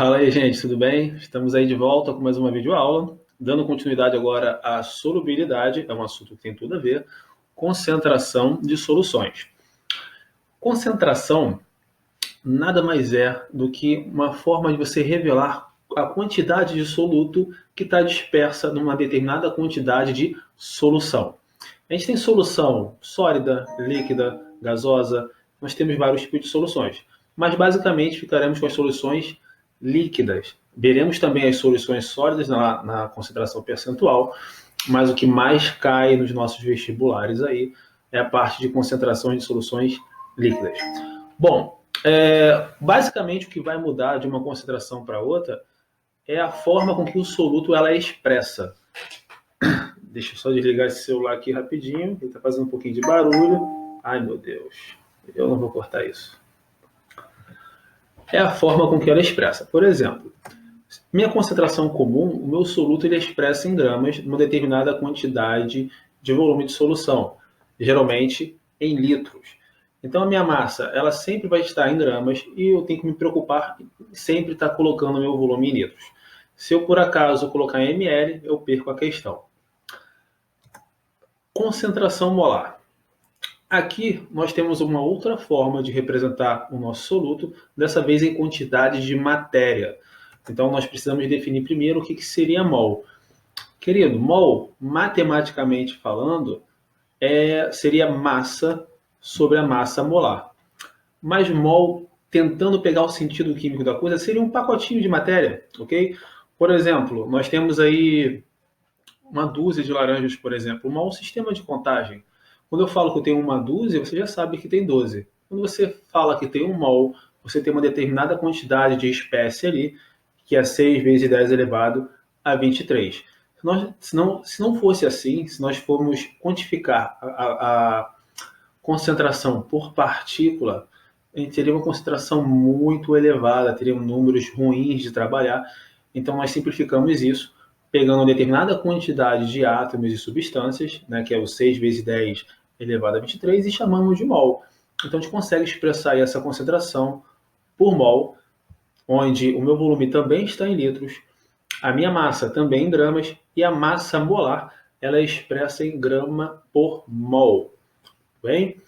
Fala aí, gente, tudo bem? Estamos aí de volta com mais uma videoaula, dando continuidade agora à solubilidade, é um assunto que tem tudo a ver, concentração de soluções. Concentração nada mais é do que uma forma de você revelar a quantidade de soluto que está dispersa numa determinada quantidade de solução. A gente tem solução sólida, líquida, gasosa, nós temos vários tipos de soluções, mas basicamente ficaremos com as soluções líquidas. Veremos também as soluções sólidas na concentração percentual, mas o que mais cai nos nossos vestibulares aí é a parte de concentração de soluções líquidas. Bom, basicamente o que vai mudar de uma concentração para outra é a forma com que o soluto ela é expressa. Deixa eu só desligar esse celular aqui rapidinho, ele está fazendo um pouquinho de barulho. Ai, meu Deus, eu não vou cortar isso. É a forma com que ela é expressa. Por exemplo, minha concentração comum, o meu soluto ele é expresso em gramas, numa determinada quantidade de volume de solução, geralmente em litros. Então a minha massa, ela sempre vai estar em gramas e eu tenho que me preocupar sempre estar colocando o meu volume em litros. Se eu por acaso colocar em ml, eu perco a questão. Concentração molar. Aqui nós temos uma outra forma de representar o nosso soluto, dessa vez em quantidade de matéria. Então nós precisamos definir primeiro o que seria mol. Querido, mol, matematicamente falando, seria massa sobre a massa molar. Mas mol, tentando pegar o sentido químico da coisa, seria um pacotinho de matéria, ok? Por exemplo, nós temos aí uma dúzia de laranjas, por exemplo. O mol é um sistema de contagem. Quando eu falo que eu tenho uma dúzia, você já sabe que tem 12. Quando você fala que tem um mol, você tem uma determinada quantidade de espécie ali, que é 6 vezes 10 elevado a 23. Se não fosse assim, se nós formos quantificar a concentração por partícula, a gente teria uma concentração muito elevada, teria números ruins de trabalhar. Então nós simplificamos isso, pegando uma determinada quantidade de átomos e substâncias, né, que é o 6 vezes 10 elevado a 23, e chamamos de mol. Então a gente consegue expressar essa concentração por mol, onde o meu volume também está em litros, a minha massa também em gramas, e a massa molar ela é expressa em grama por mol. Bem?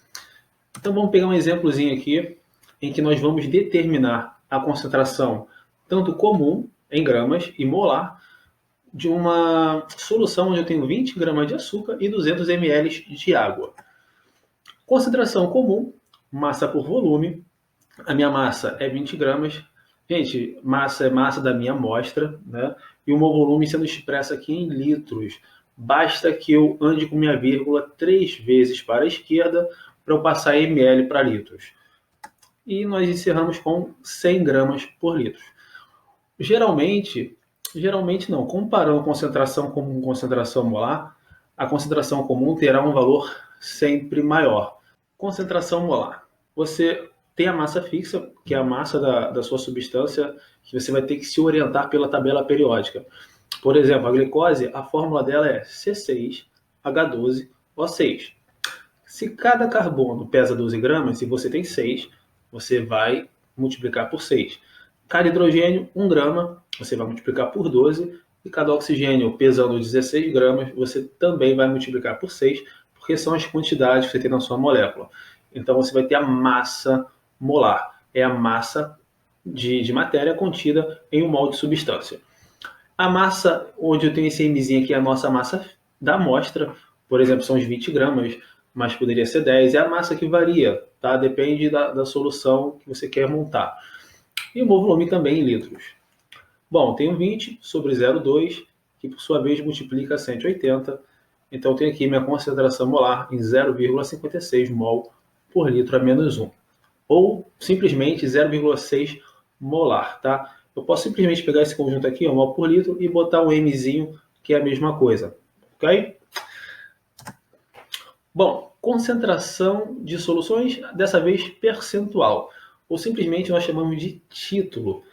Então vamos pegar um exemplozinho aqui, em que nós vamos determinar a concentração tanto comum, em gramas, e molar, de uma solução onde eu tenho 20 gramas de açúcar e 200 ml de água. Concentração comum, massa por volume. A minha massa é 20 gramas. Gente, massa é massa da minha amostra, né? E o meu volume sendo expresso aqui em litros. Basta que eu ande com minha vírgula 3 vezes para a esquerda para eu passar ml para litros. E nós encerramos com 100 gramas por litro. Geralmente não, comparando concentração com concentração molar, a concentração comum terá um valor sempre maior. Concentração molar. Você tem a massa fixa, que é a massa da sua substância, que você vai ter que se orientar pela tabela periódica. Por exemplo, a glicose, a fórmula dela é C6H12O6. Se cada carbono pesa 12 gramas, se você tem 6, você vai multiplicar por 6. Cada hidrogênio, 1 grama, você vai multiplicar por 12. E cada oxigênio pesando 16 gramas, você também vai multiplicar por 6, porque são as quantidades que você tem na sua molécula. Então você vai ter a massa molar. É a massa de matéria contida em um mol de substância. A massa, onde eu tenho esse Mzinho aqui, é a nossa massa da amostra, por exemplo, são os 20 gramas, mas poderia ser 10. É a massa que varia, tá? Depende da solução que você quer montar. E o meu volume também em litros. Bom, tenho 20 sobre 0,2, que por sua vez multiplica 180. Então eu tenho aqui minha concentração molar em 0,56 mol por litro a menos 1. Ou simplesmente 0,6 molar, tá? Eu posso simplesmente pegar esse conjunto aqui, mol por litro, e botar um Mzinho, que é a mesma coisa. Ok? Bom, concentração de soluções, dessa vez percentual, ou simplesmente nós chamamos de título.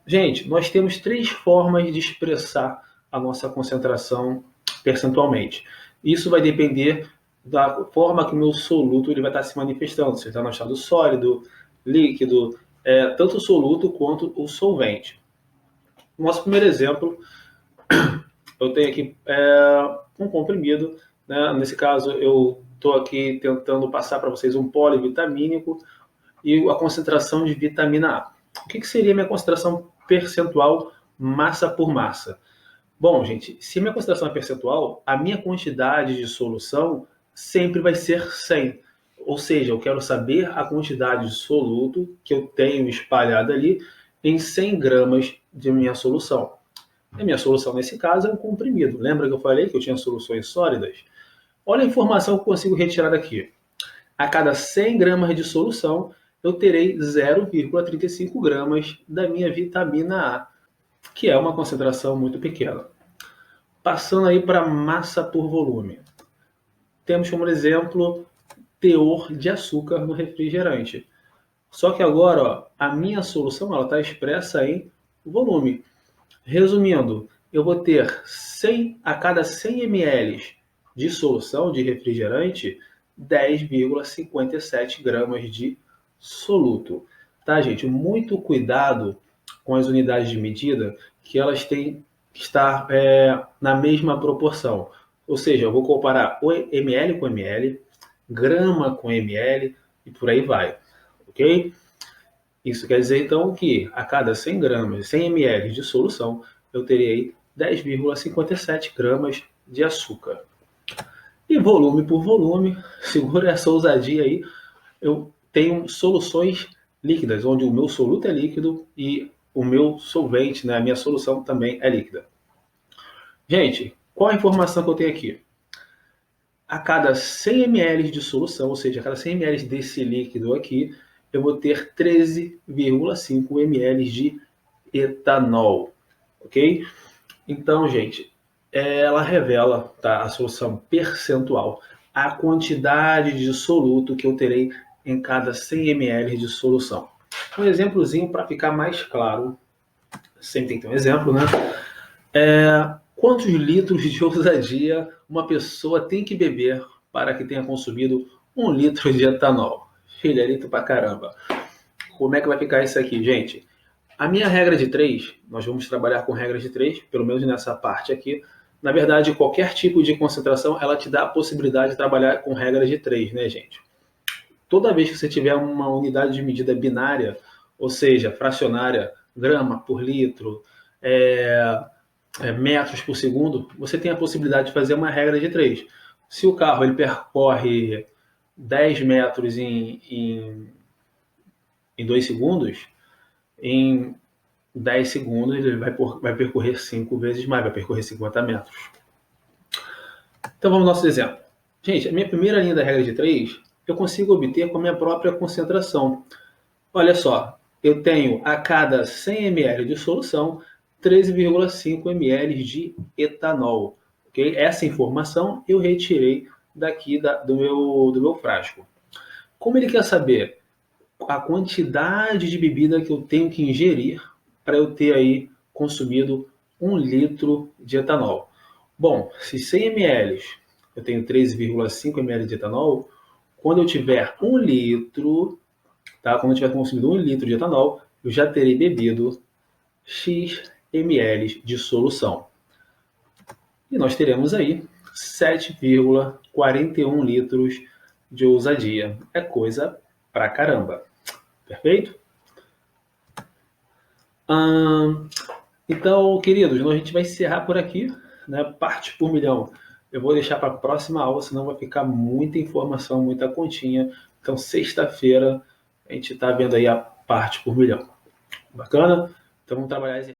Gente, nós temos 3 formas de expressar a nossa concentração percentualmente. Isso vai depender da forma que o meu soluto ele vai estar se manifestando, se está no estado sólido, líquido, tanto o soluto quanto o solvente. No nosso primeiro exemplo, eu tenho aqui um comprimido, né? Nesse caso, eu estou aqui tentando passar para vocês um polivitamínico e a concentração de vitamina A. O que seria minha concentração percentual massa por massa? Bom, gente, se minha concentração é percentual, a minha quantidade de solução sempre vai ser 100. Ou seja, eu quero saber a quantidade de soluto que eu tenho espalhada ali em 100 gramas de minha solução. A minha solução, nesse caso, é um comprimido. Lembra que eu falei que eu tinha soluções sólidas? Olha a informação que eu consigo retirar daqui. A cada 100 gramas de solução, eu terei 0,35 gramas da minha vitamina A, que é uma concentração muito pequena. Passando aí para massa por volume. Temos como exemplo teor de açúcar no refrigerante. Só que agora, ó, a minha solução está expressa em volume. Resumindo, eu vou ter 100, a cada 100 ml de solução de refrigerante, 10,57 gramas de soluto. Tá, gente? Muito cuidado com as unidades de medida, que elas têm que estar na mesma proporção. Ou seja, eu vou comparar o ml com ml, grama com ml e por aí vai. Ok? Isso quer dizer, então, que a cada 100 gramas, 100 ml de solução, eu terei 10,57 gramas de açúcar. E volume por volume, segura essa ousadia aí, eu tenho soluções líquidas, onde o meu soluto é líquido e o meu solvente, né, a minha solução também é líquida. Gente, qual a informação que eu tenho aqui? A cada 100 ml de solução, ou seja, a cada 100 ml desse líquido aqui, eu vou ter 13,5 ml de etanol, ok? Então, gente, ela revela, tá, a solução percentual, a quantidade de soluto que eu terei em cada 100 ml de solução. Um exemplozinho para ficar mais claro, sempre tem que ter um exemplo, né? Quantos litros de ousadia uma pessoa tem que beber para que tenha consumido 1 litro de etanol? Filharito pra caramba. Como é que vai ficar isso aqui, gente? A minha regra de 3, nós vamos trabalhar com regra de 3, pelo menos nessa parte aqui. Na verdade, qualquer tipo de concentração, ela te dá a possibilidade de trabalhar com regra de 3, né, gente? Toda vez que você tiver uma unidade de medida binária, ou seja, fracionária, grama por litro, metros por segundo, você tem a possibilidade de fazer uma regra de 3. Se o carro ele percorre 10 metros em 2 segundos, em 10 segundos ele vai percorrer 5 vezes mais, vai percorrer 50 metros. Então vamos ao nosso exemplo. Gente, a minha primeira linha da regra de 3, eu consigo obter com a minha própria concentração. Olha só, eu tenho a cada 100 ml de solução, 13,5 ml de etanol. Okay? Essa informação eu retirei daqui do meu frasco. Como ele quer saber a quantidade de bebida que eu tenho que ingerir para eu ter aí consumido 1 litro de etanol? Bom, se 100 ml eu tenho 13,5 ml de etanol, quando eu tiver 1 litro, tá? Quando eu tiver consumido 1 litro de etanol, eu já terei bebido X ml de solução. E nós teremos aí 7,41 litros de ousadia. É coisa pra caramba. Perfeito? Então, queridos, a gente vai encerrar por aqui, né? Parte por milhão. Eu vou deixar para a próxima aula, senão vai ficar muita informação, muita continha. Então, sexta-feira, a gente está vendo aí a parte por milhão. Bacana? Então, vamos trabalhar esse